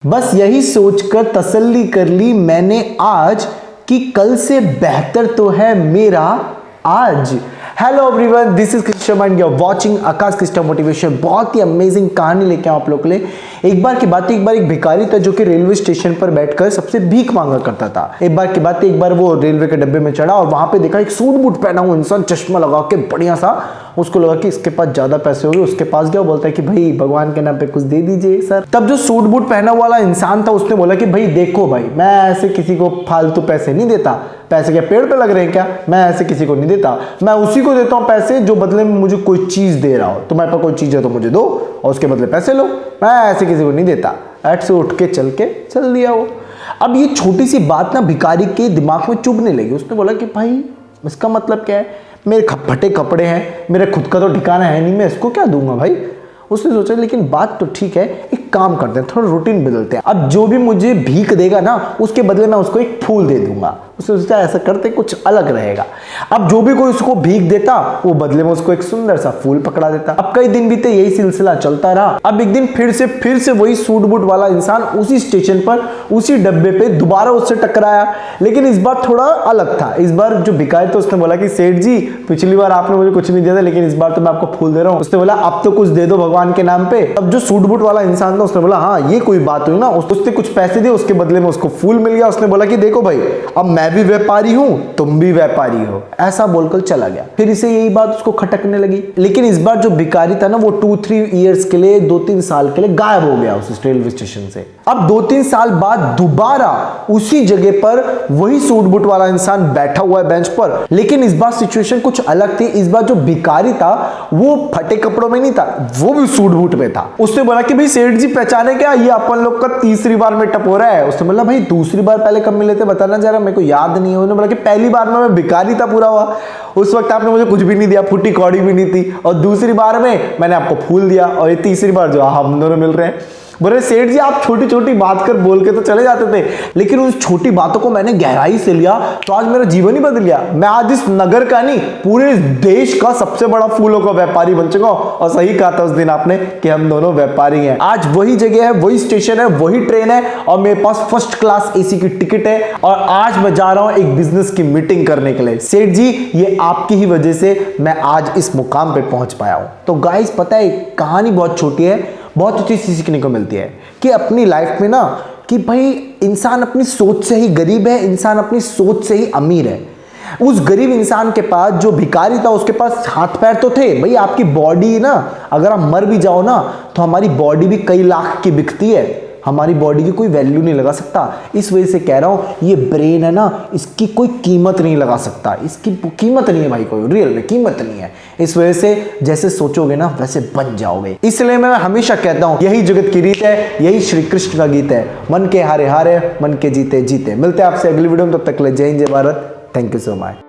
बस यही सोचकर तसल्ली कर ली मैंने आज कि कल से बेहतर तो है मेरा आज। Hello everyone, this is Krishna Sharma and you are watching Aakash Krishna motivation. बहुत ही अमेजिंग कहानी लेके आप लोगों के लिए। एक बार की बात है, एक बार एक भिखारी था जो कि रेलवे स्टेशन पर बैठकर सबसे भीख मांगा करता था। एक बार की बात है, एक बार वो रेलवे के डब्बे में चढ़ा और वहां पे देखा एक सूट बूट पहना हुआ इंसान, चश्मा लगा के बढ़िया सा। उसको लगा कि इसके पास ज्यादा पैसे होंगे, उसके पास गया, बोलता है कि भाई भगवान के नाम पे कुछ दे दीजिए सर। तब जो सूट बूट पहना वाला इंसान था उसने बोला कि भाई देखो भाई, मैं ऐसे किसी को फालतू पैसे नहीं देता। पैसे क्या पेड़ पे लग रहे हैं क्या? मैं ऐसे किसी को नहीं देता। मैं उसी को देता हूँ पैसे जो बदले में मुझे कोई चीज दे रहा हो। तुम्हारे पास कोई चीज है तो मुझे दो और उसके बदले पैसे लो। मैं ऐसे किसी को नहीं देता। ऐट से उठ के चल दिया वो। अब ये छोटी सी बात ना भिखारी के दिमाग में चुभने लगी। उसने बोला कि भाई इसका मतलब क्या है? मेरे फटे कपड़े हैं, मेरे खुद का तो ठिकाना है नहीं, मैं इसको क्या दूंगा भाई। उसने सोचा लेकिन बात तो ठीक है, एक काम करते हैं, थोड़ा रूटीन बदलते हैं। अब जो भी मुझे भीख देगा ना उसके बदले मैं उसको एक फूल दे दूंगा। उसने सोचा ऐसा करते कुछ अलग रहेगा। अब जो भी कोई उसको भीख देता वो बदले में उसको एक सुंदर सा फूल पकड़ा देता। अब कई दिन बीते, यही सिलसिला चलता रहा। अब एक दिन फिर से वही सूट बूट वाला इंसान उसी स्टेशन पर उसी डब्बे पे दोबारा उससे टकराया, लेकिन इस बार थोड़ा अलग था। इस बार जो भिखारी था उसने बोला कि सेठ जी, पिछली बार आपने मुझे कुछ नहीं दिया था लेकिन इस बार तो मैं आपको फूल दे रहा हूँ। उसने बोला अब तो कुछ दे दो भगवान के नाम पे। अब जो सूट बूट वाला इंसान था उसने बोला हाँ ये कोई बात हुई ना। उसने कुछ पैसे दिए, उसके बदले में उसको फूल मिल गया। उसने बोला कि देखो भाई, अब मैं भी व्यापारी हूं, तुम भी व्यापारी हो, ऐसा बोलकर चला गया। फिर इसे यही बात उसको खटकने लगी। लेकिन इस बार जो भिखारी था ना वो 2-3 इयर्स के लिए, 2-3 साल के लिए गायब हो गया उस रेलवे स्टेशन से। अब 2-3 साल बाद दोबारा उसी जगह पर वही सूट बूट वाला इंसान बैठा हुआ है बेंच पर, लेकिन इस बार सिचुएशन कुछ अलग थी। इस बार जो भिखारी था वो फटे कपड़ों में नहीं था, वो भी सूट बूट में था। उसने बोला कि भाई सेठ जी पहचाने क्या, ये अपन लोग का तीसरी बार में टप हो रहा है। उसने बोला भाई दूसरी बार पहले कब मिले थे बताना जरा, मेरे को याद नहीं है। उन्होंने बोला कि पहली बार में मैं भिखारी था पूरा हुआ, उस वक्त आपने मुझे कुछ भी नहीं दिया, फुटी कौड़ी भी नहीं थी, और दूसरी बार में मैंने आपको फूल दिया, और ये तीसरी बार जो हम दोनों मिल रहे हैं। बोले सेठ जी आप छोटी छोटी बात कर बोल के तो चले जाते थे, लेकिन उस छोटी बातों को मैंने गहराई से लिया तो आज मेरा जीवन ही बदल गया। मैं आज इस नगर का नहीं पूरे देश का सबसे बड़ा फूलों का व्यापारी बन चुका हूं। और सही कहा था उस दिन आपने कि हम दोनों व्यापारी हैं। आज वही जगह है, वही स्टेशन है, वही ट्रेन है, और मेरे पास फर्स्ट क्लास एसी की टिकट है, और आज मैं जा रहा हूं एक बिजनेस की मीटिंग करने के लिए। सेठ जी ये आपकी ही वजह से मैं आज इस मुकाम पे पहुंच पाया हूं। तो गाइस पता है कहानी बहुत छोटी है, बहुत अच्छी चीज सीखने को मिलती है कि अपनी लाइफ में ना कि भाई इंसान अपनी सोच से ही गरीब है, इंसान अपनी सोच से ही अमीर है। उस गरीब इंसान के पास, जो भिखारी था, उसके पास हाथ पैर तो थे। भाई आपकी बॉडी ना, अगर आप मर भी जाओ ना तो हमारी बॉडी भी कई लाख की बिकती है, हमारी बॉडी की कोई वैल्यू नहीं लगा सकता। इस वजह से कह रहा हूं ये ब्रेन है ना, इसकी कोई कीमत नहीं लगा सकता, इसकी कीमत नहीं है भाई, कोई रियल में कीमत नहीं है। इस वजह से जैसे सोचोगे ना वैसे बन जाओगे। इसलिए मैं हमेशा कहता हूं यही जगत की रीत है, यही श्री कृष्ण का गीत है, मन के हारे हारे मन के जीते जीते। मिलते हैं आपसे अगली वीडियो में, तब तक ले जय हिंद जय Bharat. Thank you so much.